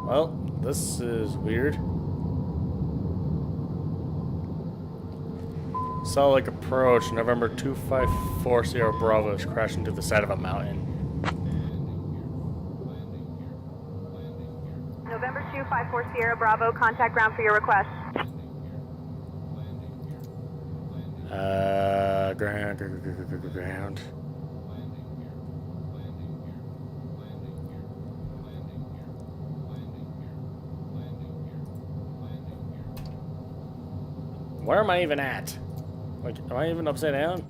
A: Well, this is weird. Solid approach, November 254 Sierra Bravo is crashing to the side of a mountain.
E: November 254 Sierra Bravo, contact ground for your request.
A: Ground. Where am I even at? Like, am I even upside down?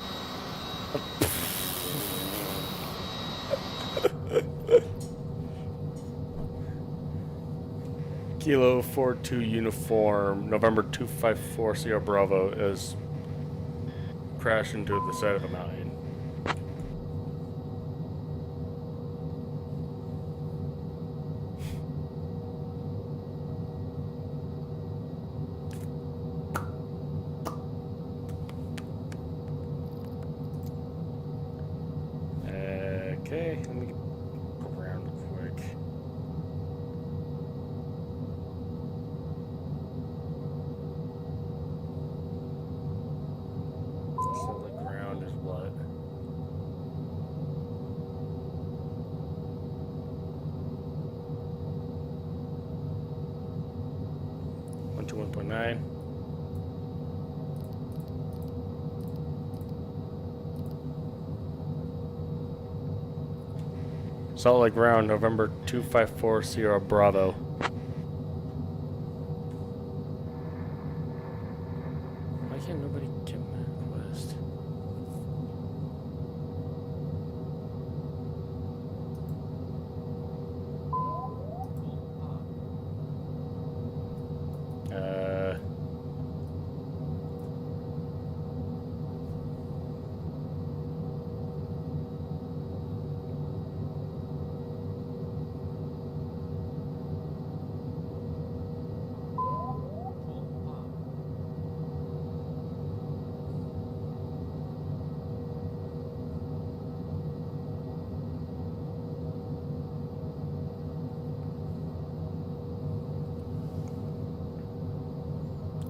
A: Kilo 42 uniform, November 254 Sierra Bravo is crashed into the side of a mountain. Okay, let me go around real quick. So the ground is what? Salt Lake Ground, November 254 Sierra Bravo. Why can't nobody get my request?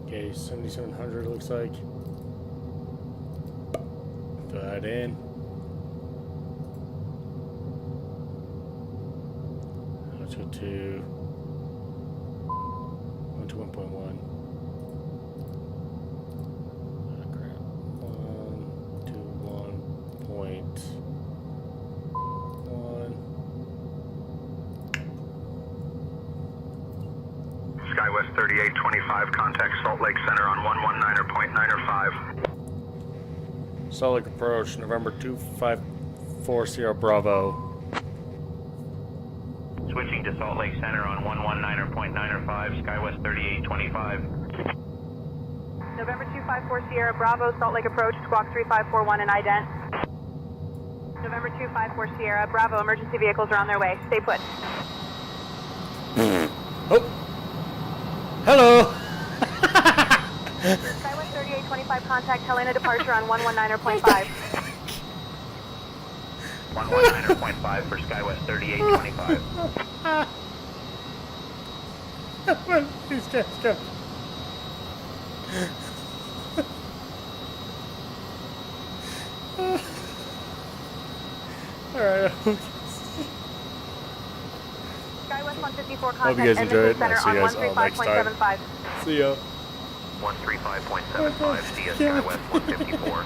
A: Okay, 7700 looks like. Fill that in. Let's go to 121.1. Oh, crap. 121.1.
B: SkyWest 3825, contact Salt Lake Center on 119.905.
A: Salt Lake approach, November 254 Sierra Bravo.
B: Switching to Salt Lake Center on 119.905, SkyWest 3825.
E: November 254 Sierra Bravo, Salt Lake approach, squawk 3541 and ident. November 254 Sierra Bravo, emergency vehicles are on their way. Stay put.
A: Oh! Hello!
E: SkyWest 3825, contact Helena departure on 119.5.
B: 119.5 for SkyWest 3825.
A: Where did these guys go? Alright.
E: SkyWest 154,
A: Hope you
E: contact
A: guys enjoyed.
E: Center
A: I'll see you
E: on
A: guys all next time.
E: 135.75.
A: See ya.
B: 135.75, CS SkyWest 154.